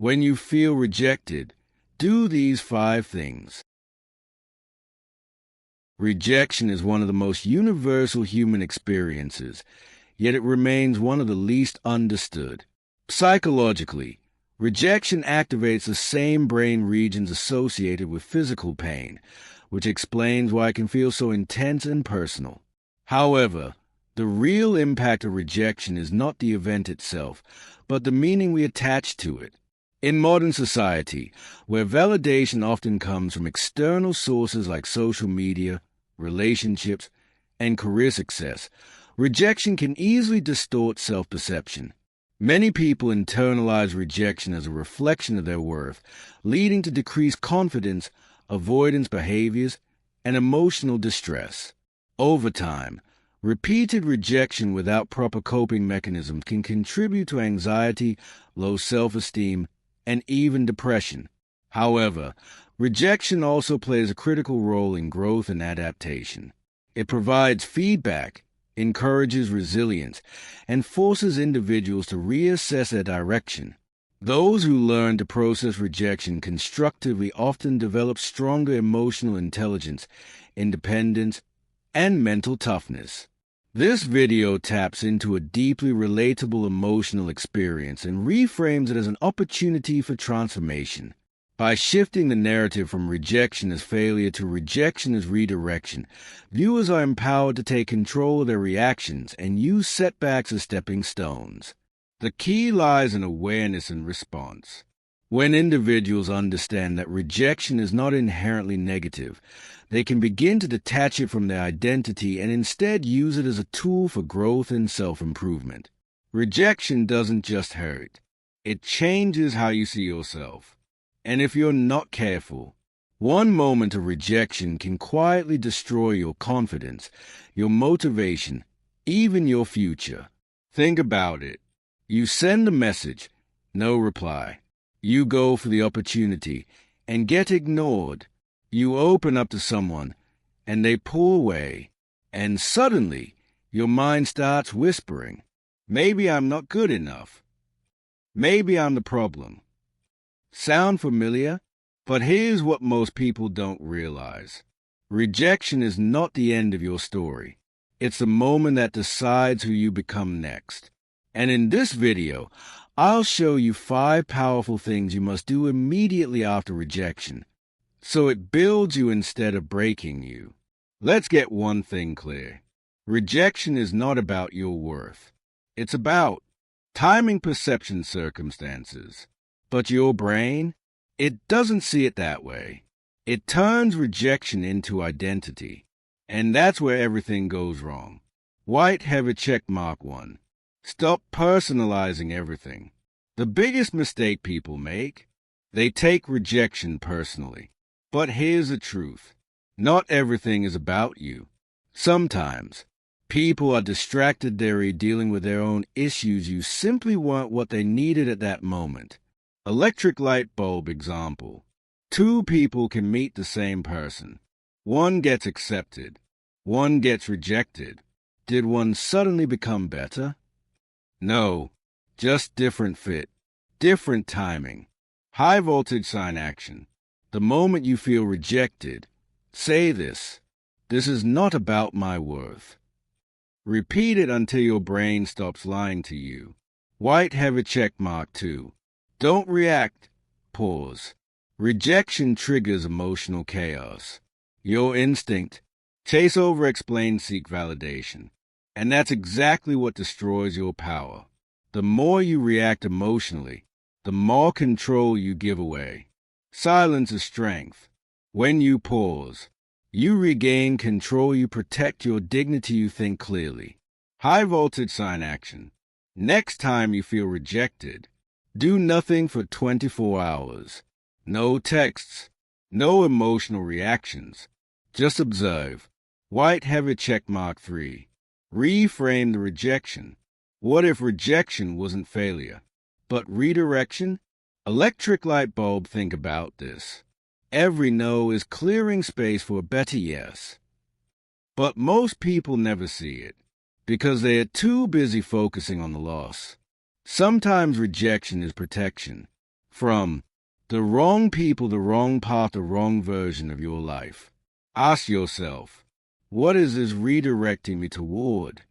When you feel rejected, do these 5 things. Rejection is one of the most universal human experiences, yet it remains one of the least understood. Psychologically, rejection activates the same brain regions associated with physical pain, which explains why it can feel so intense and personal. However, the real impact of rejection is not the event itself, but the meaning we attach to it. In modern society, where validation often comes from external sources like social media, relationships, and career success, rejection can easily distort self-perception. Many people internalize rejection as a reflection of their worth, leading to decreased confidence, avoidance behaviors, and emotional distress. Over time, repeated rejection without proper coping mechanisms can contribute to anxiety, low self-esteem, and even depression. However, rejection also plays a critical role in growth and adaptation. It provides feedback, encourages resilience, and forces individuals to reassess their direction. Those who learn to process rejection constructively often develop stronger emotional intelligence, independence, and mental toughness. This video taps into a deeply relatable emotional experience and reframes it as an opportunity for transformation. By shifting the narrative from rejection as failure to rejection as redirection, viewers are empowered to take control of their reactions and use setbacks as stepping stones. The key lies in awareness and response. When individuals understand that rejection is not inherently negative, they can begin to detach it from their identity and instead use it as a tool for growth and self-improvement. Rejection doesn't just hurt. It changes how you see yourself. And if you're not careful, one moment of rejection can quietly destroy your confidence, your motivation, even your future. Think about it. You send a message, no reply. You go for the opportunity and get ignored. You open up to someone and they pull away. And suddenly, your mind starts whispering, maybe I'm not good enough. Maybe I'm the problem. Sound familiar? But here's what most people don't realize. Rejection is not the end of your story. It's the moment that decides who you become next. And in this video, I'll show you 5 powerful things you must do immediately after rejection, so it builds you instead of breaking you. Let's get one thing clear. Rejection is not about your worth. It's about timing, perception, circumstances. But your brain, it doesn't see it that way. It turns rejection into identity. And that's where everything goes wrong. White, have a check mark 1. Stop personalizing everything. The biggest mistake people make, they take rejection personally. But here's the truth. Not everything is about you. Sometimes, people are distracted. They're dealing with their own issues. You simply weren't what they needed at that moment. Electric light bulb example. 2 people can meet the same person. One gets accepted. One gets rejected. Did one suddenly become better? No, just different fit, different timing. High voltage sign action. The moment you feel rejected, say this. This is not about my worth. Repeat it until your brain stops lying to you. White, have a check mark 2. Don't react. Pause. Rejection triggers emotional chaos. Your instinct. Chase, over, explain, seek validation. And that's exactly what destroys your power. The more you react emotionally, the more control you give away. Silence is strength. When you pause, you regain control. You protect your dignity. You think clearly. High voltage sign action. Next time you feel rejected, do nothing for 24 hours. No texts, no emotional reactions. Just observe. White, have a check mark 3. Reframe the rejection. What if rejection wasn't failure, but redirection? Electric light bulb, think about this. Every no is clearing space for a better yes. But most people never see it, because they are too busy focusing on the loss. Sometimes rejection is protection. From the wrong people, the wrong path, the wrong version of your life. Ask yourself, what is this redirecting me toward?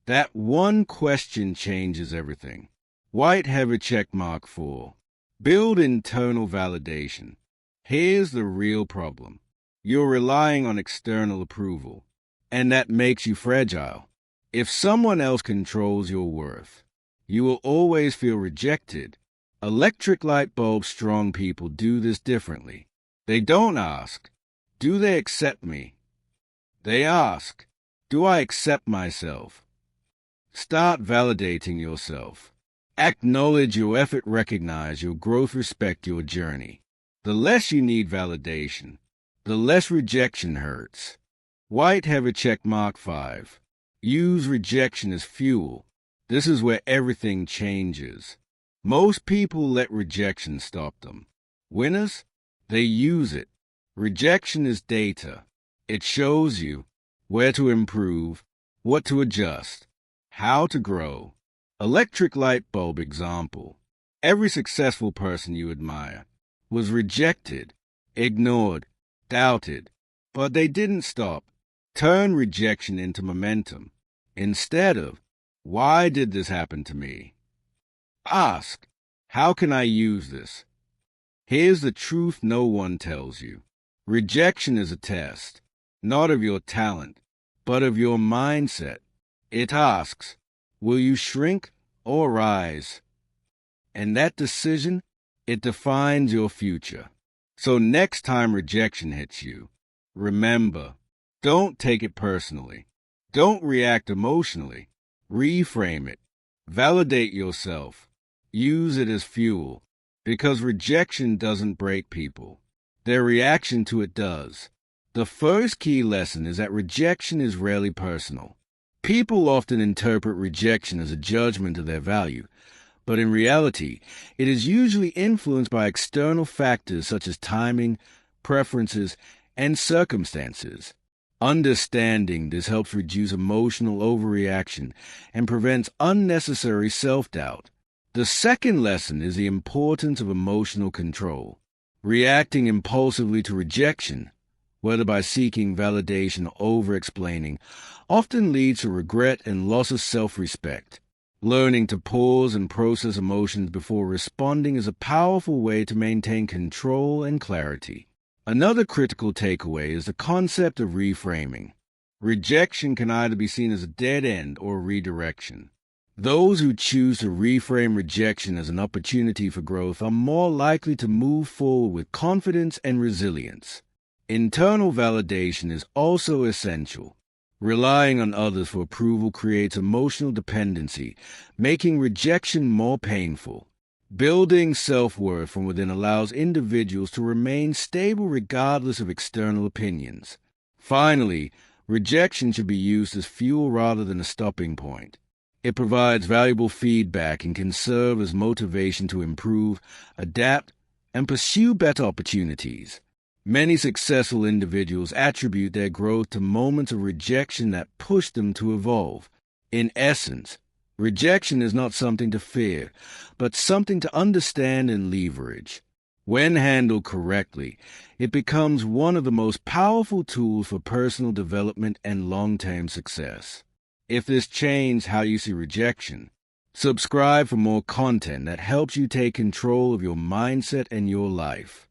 That one question changes everything. White heavy check mark 4. Build internal validation. Here's the real problem. You're relying on external approval, and that makes you fragile. If someone else controls your worth, you will always feel rejected. Electric light bulb strong people do this differently. They don't ask, do they accept me? They ask, do I accept myself? Start validating yourself. Acknowledge your effort, recognize your growth, respect your journey. The less you need validation, the less rejection hurts. White heavy check mark 5. Use rejection as fuel. This is where everything changes. Most people let rejection stop them. Winners, they use it. Rejection is data. It shows you where to improve, what to adjust, how to grow. Electric light bulb example. Every successful person you admire was rejected, ignored, doubted, but they didn't stop. Turn rejection into momentum. Instead of, why did this happen to me? Ask, how can I use this? Here's the truth no one tells you. Rejection is a test, not of your talent, but of your mindset. It asks, will you shrink or rise? And that decision, it defines your future. So next time rejection hits you, remember, don't take it personally. Don't react emotionally. Reframe it. Validate yourself. Use it as fuel, because rejection doesn't break people. Their reaction to it does. The first key lesson is that rejection is rarely personal. People often interpret rejection as a judgment of their value, but in reality, it is usually influenced by external factors such as timing, preferences, and circumstances. Understanding this helps reduce emotional overreaction and prevents unnecessary self-doubt. The second lesson is the importance of emotional control. Reacting impulsively to rejection, whether by seeking validation or over-explaining, often leads to regret and loss of self-respect. Learning to pause and process emotions before responding is a powerful way to maintain control and clarity. Another critical takeaway is the concept of reframing. Rejection can either be seen as a dead end or a redirection. Those who choose to reframe rejection as an opportunity for growth are more likely to move forward with confidence and resilience. Internal validation is also essential. Relying on others for approval creates emotional dependency, making rejection more painful. Building self-worth from within allows individuals to remain stable regardless of external opinions. Finally, rejection should be used as fuel rather than a stopping point. It provides valuable feedback and can serve as motivation to improve, adapt, and pursue better opportunities. Many successful individuals attribute their growth to moments of rejection that push them to evolve. In essence, rejection is not something to fear, but something to understand and leverage. When handled correctly, it becomes one of the most powerful tools for personal development and long-term success. If this changed how you see rejection, subscribe for more content that helps you take control of your mindset and your life.